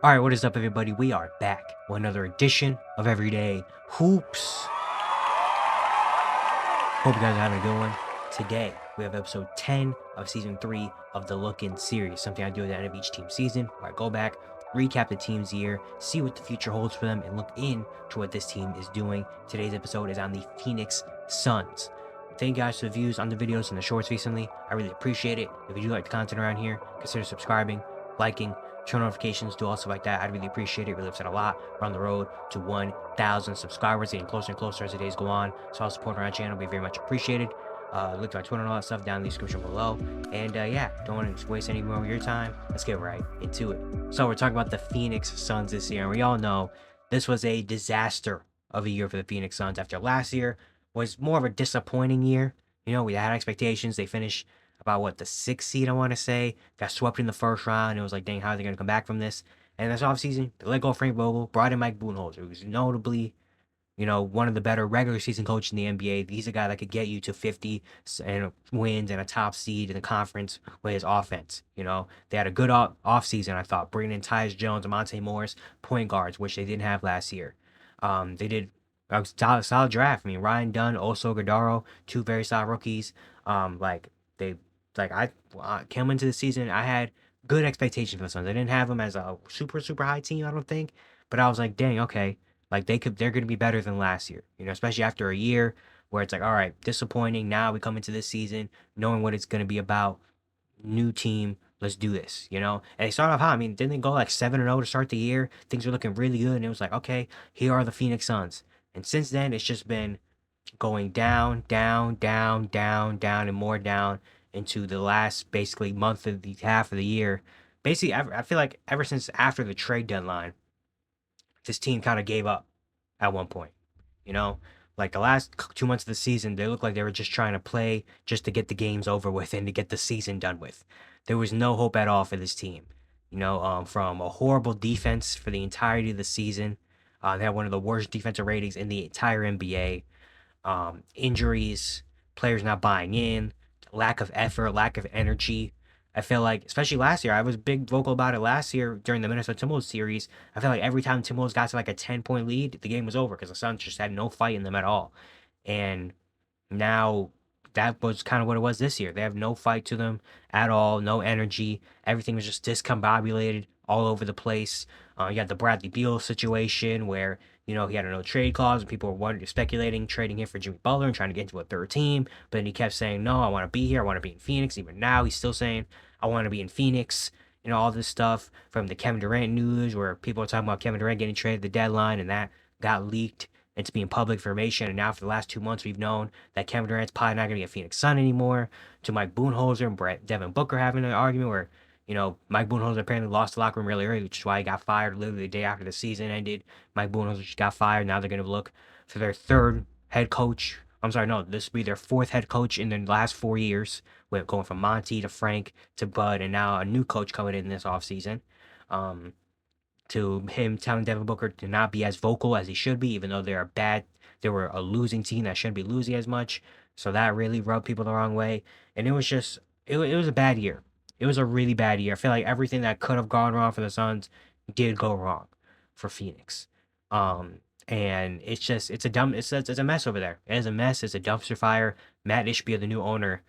All right, what is up, everybody? We are back with another edition of Everyday Hoops. Hope you guys are having a good one. Today, we have episode 10 of season 3 of the Look In series, something I do at the end of each team season, where I go back, recap the team's year, see what the future holds for them, and look into what this team is doing. Today's episode is on the Phoenix Suns. Thank you guys for the views on the videos and the shorts recently. I really appreciate it. If you do like the content around here, consider subscribing, liking, turn notifications, do all stuff like that. I'd really appreciate it. It really helps out a lot. We're on the road to 1,000 subscribers, getting closer and closer as the days go on. So all support on our channel will be very much appreciated. Look to my Twitter and all that stuff down in the description below. And yeah, don't want to waste any more of your time. Let's get right into it. So we're talking about the Phoenix Suns this year, and we all know this was a disaster of a year for the Phoenix Suns. After last year was more of a disappointing year. You know, we had expectations. They finished about the 6th seed, I want to say. Got swept in the first round. It was like, dang, how are they going to come back from this? And this offseason, they let go of Frank Vogel, brought in Mike Budenholzer, who's notably, one of the better regular season coaches in the NBA. He's a guy that could get you to 50 and wins and a top seed in the conference with his offense. They had a good offseason, I thought, bringing in Tyus Jones and Monte Morris, point guards, which they didn't have last year. They did a solid draft. I mean, Ryan Dunn, Oso Gardaro, two very solid rookies. I came into the season, I had good expectations for the Suns. I didn't have them as a super, super high team, I don't think. But I was like, dang, okay. Like they're gonna be better than last year, especially after a year where it's like, all right, disappointing. Now we come into this season knowing what it's gonna be about. New team, let's do this, And they started off hot. I mean, didn't they go like 7-0 to start the year? Things were looking really good, and it was like, okay, here are the Phoenix Suns. And since then, it's just been going down, down, down, down, down, and more down into the last basically month of the half of the year. Basically, I feel like ever since after the trade deadline, this team kind of gave up at one point. You know, like the last 2 months of the season, they looked like they were just trying to play just to get the games over with and to get the season done with. There was no hope at all for this team. From a horrible defense for the entirety of the season. They had one of the worst defensive ratings in the entire NBA. Injuries, players not buying in, lack of effort, lack of energy. I feel like, especially last year, I was big vocal about it last year during the Minnesota Timberwolves series. I feel like every time Timberwolves got to like a 10-point lead, the game was over because the Suns just had no fight in them at all. And now that was kind of what it was this year. They have no fight to them at all, no energy. Everything was just discombobulated all over the place. You got the Bradley Beal situation where, he had a no trade clause and people were speculating trading him for Jimmy Butler and trying to get into a third team. But then he kept saying, no, I want to be here. I want to be in Phoenix. Even now, he's still saying, I want to be in Phoenix. All this stuff from the Kevin Durant news where people are talking about Kevin Durant getting traded at the deadline, and that got leaked. It's being public information. And now for the last 2 months, we've known that Kevin Durant's probably not going to be a Phoenix Sun anymore. To Mike Budenholzer and Devin Booker having an argument where, Mike Budenholzer apparently lost the locker room really early, which is why he got fired literally the day after the season ended. Mike Budenholzer just got fired. Now they're going to look for their third head coach. I'm sorry, no, this will be their fourth head coach in the last 4 years, with going from Monty to Frank to Bud, and now a new coach coming in this offseason. To him telling Devin Booker to not be as vocal as he should be, even though they were a losing team that shouldn't be losing as much. So that really rubbed people the wrong way. And it was just, it was a bad year. It was a really bad year. I feel like everything that could have gone wrong for the Suns did go wrong for Phoenix. And it's a mess over there. It is a mess. It's a dumpster fire. Matt Ishbia, the new owner,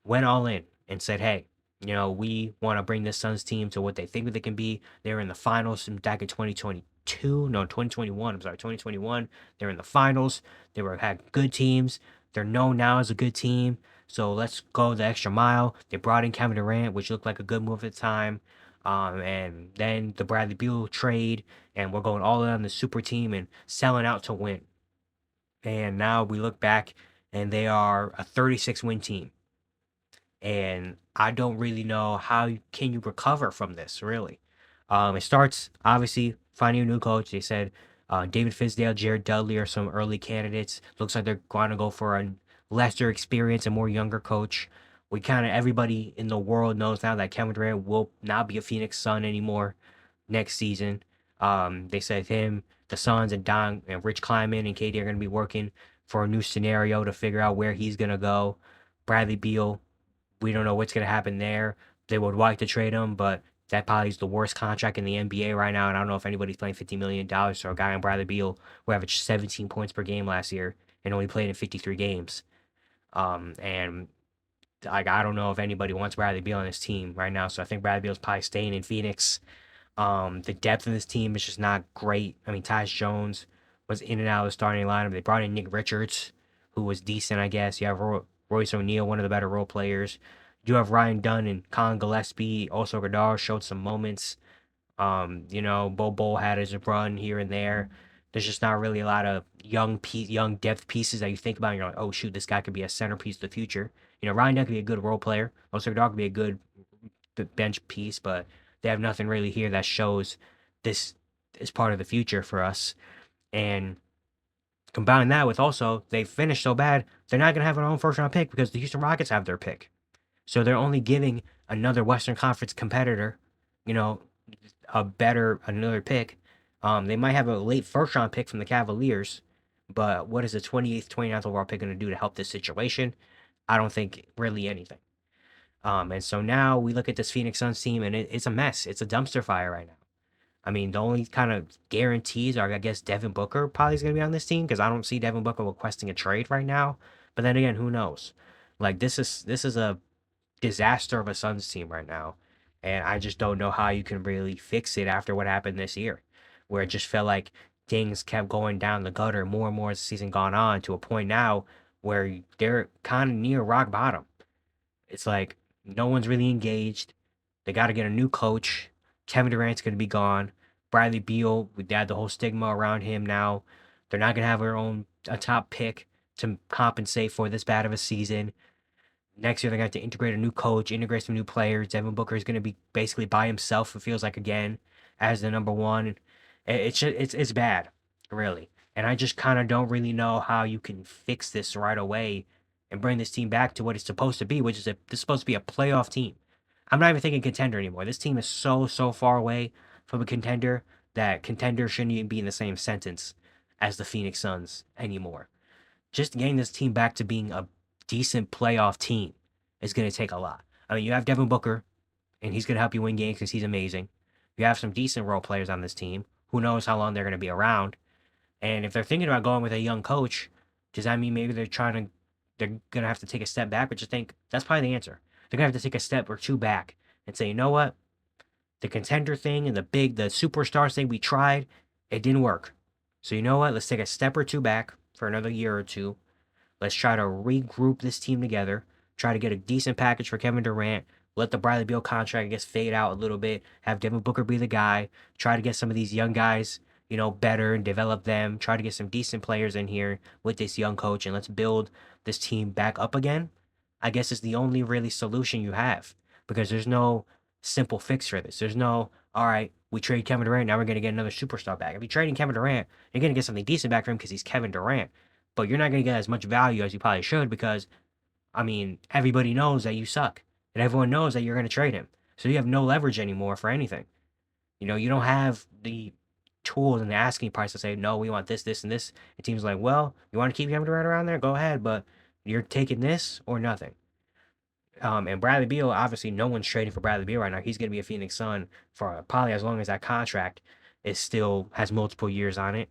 went all in and said, hey, we want to bring this Suns team to what they think they can be. They were in the finals back in 2021. I'm sorry, 2021. They're in the finals. Had good teams. They're known now as a good team. So let's go the extra mile. They brought in Kevin Durant, which looked like a good move at the time. And then the Bradley Beal trade, and we're going all in on the super team and selling out to win. And now we look back, and they are a 36-win team. And I don't really know how can you recover from this, really. It starts, obviously, finding a new coach. They said David Fizdale, Jared Dudley are some early candidates. Looks like they're going to go for a lesser experience, a more younger coach. Everybody in the world knows now that Kevin Durant will not be a Phoenix Sun anymore next season. They said him, the Suns, and Don and Rich Kleiman and KD are going to be working for a new scenario to figure out where he's going to go. Bradley Beal, we don't know what's going to happen there. They would like to trade him, but That probably is the worst contract in the NBA right now, and I don't know if anybody's playing $50 million for a guy in Bradley Beal who averaged 17 points per game last year and only played in 53 games. And like I don't know if anybody wants Bradley Beal on his team right now, so I think Bradley Beal's probably staying in Phoenix. The depth of this team is just not great. I mean, Tyus Jones was in and out of the starting lineup. They brought in Nick Richards, who was decent, I guess. You have Royce O'Neal, one of the better role players. You have Ryan Dunn and Colin Gillespie. Also, Godard showed some moments. Bo Bull had his run here and there. There's just not really a lot of young depth pieces that you think about and you're like, oh shoot, this guy could be a centerpiece of the future. Ryan Dunn could be a good role player. Also, Godard could be a good bench piece, but they have nothing really here that shows this is part of the future for us. And combine that with also they finished so bad, they're not gonna have their own first round pick because the Houston Rockets have their pick. So they're only giving another Western Conference competitor, you know, another pick. They might have a late first round pick from the Cavaliers, but what is the 28th, 29th overall pick going to do to help this situation? I don't think really anything. And so now we look at this Phoenix Suns team, and it's a mess. It's a dumpster fire right now. I mean, the only kind of guarantees are, I guess, Devin Booker probably is going to be on this team because I don't see Devin Booker requesting a trade right now. But then again, who knows? Like this is a disaster of a Suns team right now, and I just don't know how you can really fix it after what happened this year, where it just felt like things kept going down the gutter more and more as the season gone on to a point now where they're kind of near rock bottom. It's like no one's really engaged. They got to get a new coach. Kevin Durant's going to be gone. Bradley Beal, we had the whole stigma around him now. They're not going to have a top pick to compensate for this bad of a season. Next year, they're going to have to integrate a new coach, integrate some new players. Devin Booker is going to be basically by himself, it feels like, again, as the number one. It's bad, really. And I just kind of don't really know how you can fix this right away and bring this team back to what it's supposed to be, which is this is supposed to be a playoff team. I'm not even thinking contender anymore. This team is so far away from a contender that contender shouldn't even be in the same sentence as the Phoenix Suns anymore. Just getting this team back to being a decent playoff team is going to take a lot. I mean, you have Devin Booker, and he's going to help you win games because he's amazing. You have some decent role players on this team. Who knows how long they're going to be around? And if they're thinking about going with a young coach, does that mean maybe they're going to have to take a step back? But just think that's probably the answer. They're going to have to take a step or two back and say, you know what? The contender thing and the superstar thing we tried, it didn't work. So you know what? Let's take a step or two back for another year or two. Let's try to regroup this team together. Try to get a decent package for Kevin Durant. Let the Bradley Beal contract, I guess, fade out a little bit. Have Devin Booker be the guy. Try to get some of these young guys, better and develop them. Try to get some decent players in here with this young coach, and let's build this team back up again. I guess is the only really solution you have because there's no simple fix for this. There's no, all right, we trade Kevin Durant, now we're going to get another superstar back. If you're trading Kevin Durant, you're going to get something decent back for him because he's Kevin Durant. But you're not going to get as much value as you probably should because, I mean, everybody knows that you suck. And everyone knows that you're going to trade him. So you have no leverage anymore for anything. You don't have the tools and the asking price to say, no, we want this, this, and this. And teams like, well, you want to keep Kevin Durant around there? Go ahead, but you're taking this or nothing. And Bradley Beal, obviously, no one's trading for Bradley Beal right now. He's going to be a Phoenix Sun for probably as long as that contract still has multiple years on it.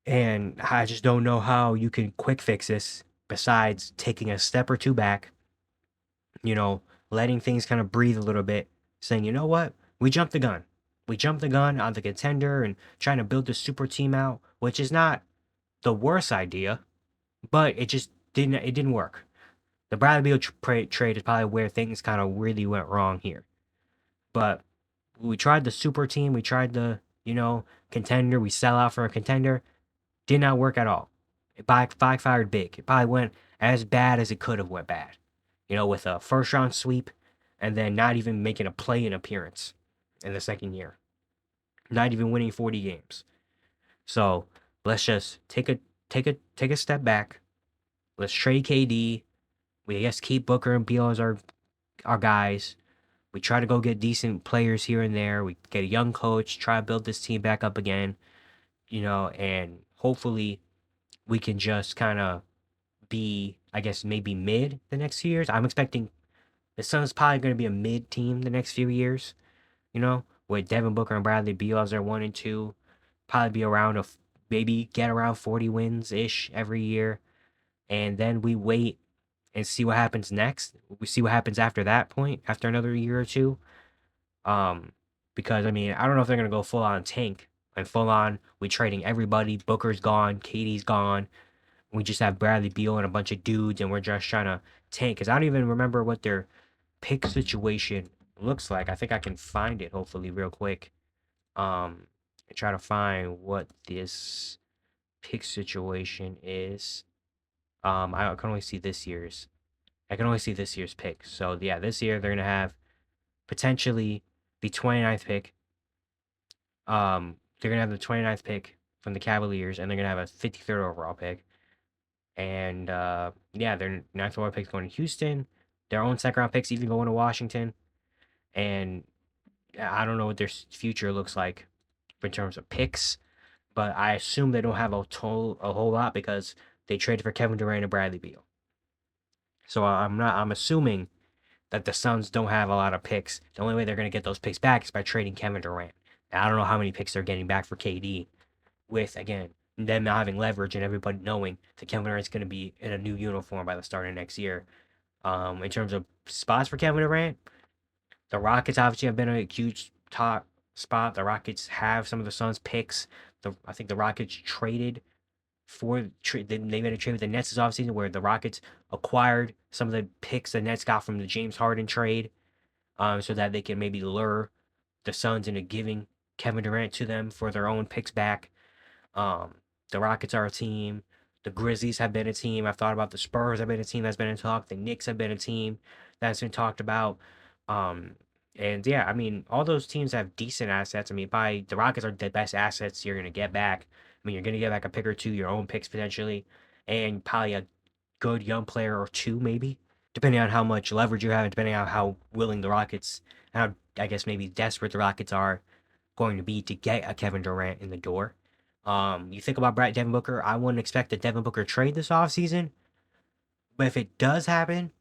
And I just don't know how you can quick fix this besides taking a step or two back, letting things kind of breathe a little bit, saying, you know what? We jumped the gun. We jumped the gun on the contender and trying to build this super team out, which is not the worst idea, but it didn't work. The Bradley Beal trade is probably where things kind of really went wrong here. But we tried the super team. We tried the, contender. We sell out for a contender. Did not work at all. It backfired big. It probably went as bad as it could have went bad. With a first round sweep and then not even making a play-in appearance in the second year. Not even winning 40 games. So let's just take a step back. Let's trade KD. We I guess keep Booker and Beal as our guys. We try to go get decent players here and there. We get a young coach, try to build this team back up again, and hopefully we can just kind of be, I guess, maybe mid the next few years. I'm expecting the Suns probably going to be a mid team the next few years. you know, with Devin Booker and Bradley Beal as their 1 and 2. Probably be around maybe get around 40 wins ish every year. And then we wait and see what happens next. We see what happens after that point, after another year or two. Um, because I mean, I don't know if they're gonna go full on tank and full on we trading everybody. Booker's gone, Katie's gone. We just have Bradley Beal and a bunch of dudes, and we're just trying to tank. Cause I don't even remember what their pick situation looks like. I think I can find it hopefully real quick. And try to find what this pick situation is. I can only see this year's. I can only see this year's pick. So yeah, this year they're gonna have potentially the 29th pick. They're gonna have the 29th pick from the Cavaliers, and they're gonna have a 53rd overall pick. And yeah, their ninth overall pick's going to Houston. Their own second round picks even going to Washington. And I don't know what their future looks like in terms of picks, but I assume they don't have a whole lot because they traded for Kevin Durant and Bradley Beal. So I'm assuming that the Suns don't have a lot of picks. The only way they're going to get those picks back is by trading Kevin Durant. And I don't know how many picks they're getting back for KD with, again, them not having leverage and everybody knowing that Kevin Durant's going to be in a new uniform by the start of next year. In terms of spots for Kevin Durant, the Rockets obviously have been a huge top spot. The Rockets have some of the Suns picks. I think the Rockets traded they made a trade with the Nets this offseason where the Rockets acquired some of the picks the Nets got from the James Harden trade, so that they can maybe lure the Suns into giving Kevin Durant to them for their own picks back. The Rockets are a team. The Grizzlies have been a team. I've thought about the Spurs have been a team that's been in talk. The Knicks have been a team that's been talked about. And yeah, I mean, all those teams have decent assets. I mean, the Rockets are the best assets you're gonna get back. I mean, you're gonna get back a pick or two, your own picks potentially, and probably a good young player or two, maybe, depending on how much leverage you have, and depending on how willing the Rockets, how I guess maybe desperate the Rockets are going to be to get a Kevin Durant in the door. You think about Devin Booker. I wouldn't expect a Devin Booker trade this offseason, but if it does happen,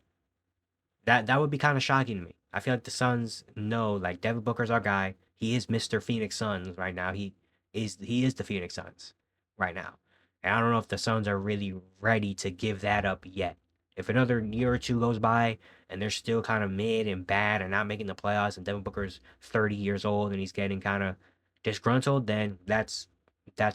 that would be kind of shocking to me. I feel like the Suns know like Devin Booker's our guy. He is Mr. Phoenix Suns right now. He is the Phoenix Suns right now. And I don't know if the Suns are really ready to give that up yet. If another year or two goes by and they're still kind of mid and bad and not making the playoffs and Devin Booker's 30 years old and he's getting kind of disgruntled, then that's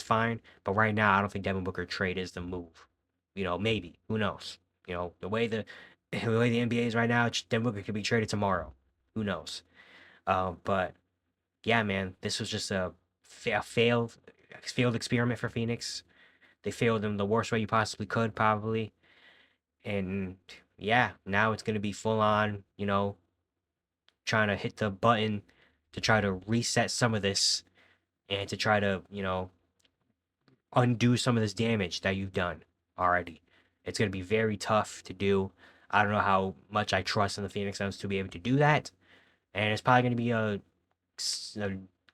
fine. But right now, I don't think Devin Booker trade is the move. Maybe. Who knows? The way the NBA is right now, Devin Booker could be traded tomorrow. Who knows? But yeah, man, this was just a failed experiment for Phoenix. They failed in the worst way you possibly could, probably. And yeah, now it's gonna be full on, trying to hit the button to try to reset some of this and to try to, undo some of this damage that you've done already. It's gonna be very tough to do. I don't know how much I trust in the Phoenix Suns to be able to do that. And it's probably going to be a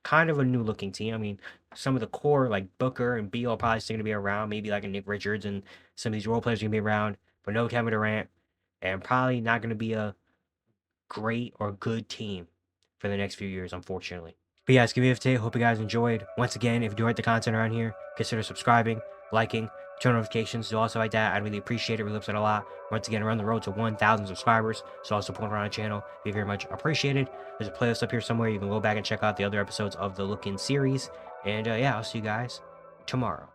kind of a new looking team. I mean, some of the core like Booker and Beal are probably still going to be around. Maybe like a Nick Richards and some of these role players are going to be around, but no Kevin Durant, and probably not going to be a great or good team for the next few years, unfortunately. But yeah, it's gonna be it for today. Hope you guys enjoyed. Once again, if you enjoyed the content around here, consider subscribing, liking, turn notifications, do also like that. I'd really appreciate it. Really helps out a lot. Once again, we're on the road to 1,000 subscribers, so also support around the channel. Be very much appreciated. There's a playlist up here somewhere. You can go back and check out the other episodes of the Look In series. And yeah, I'll see you guys tomorrow.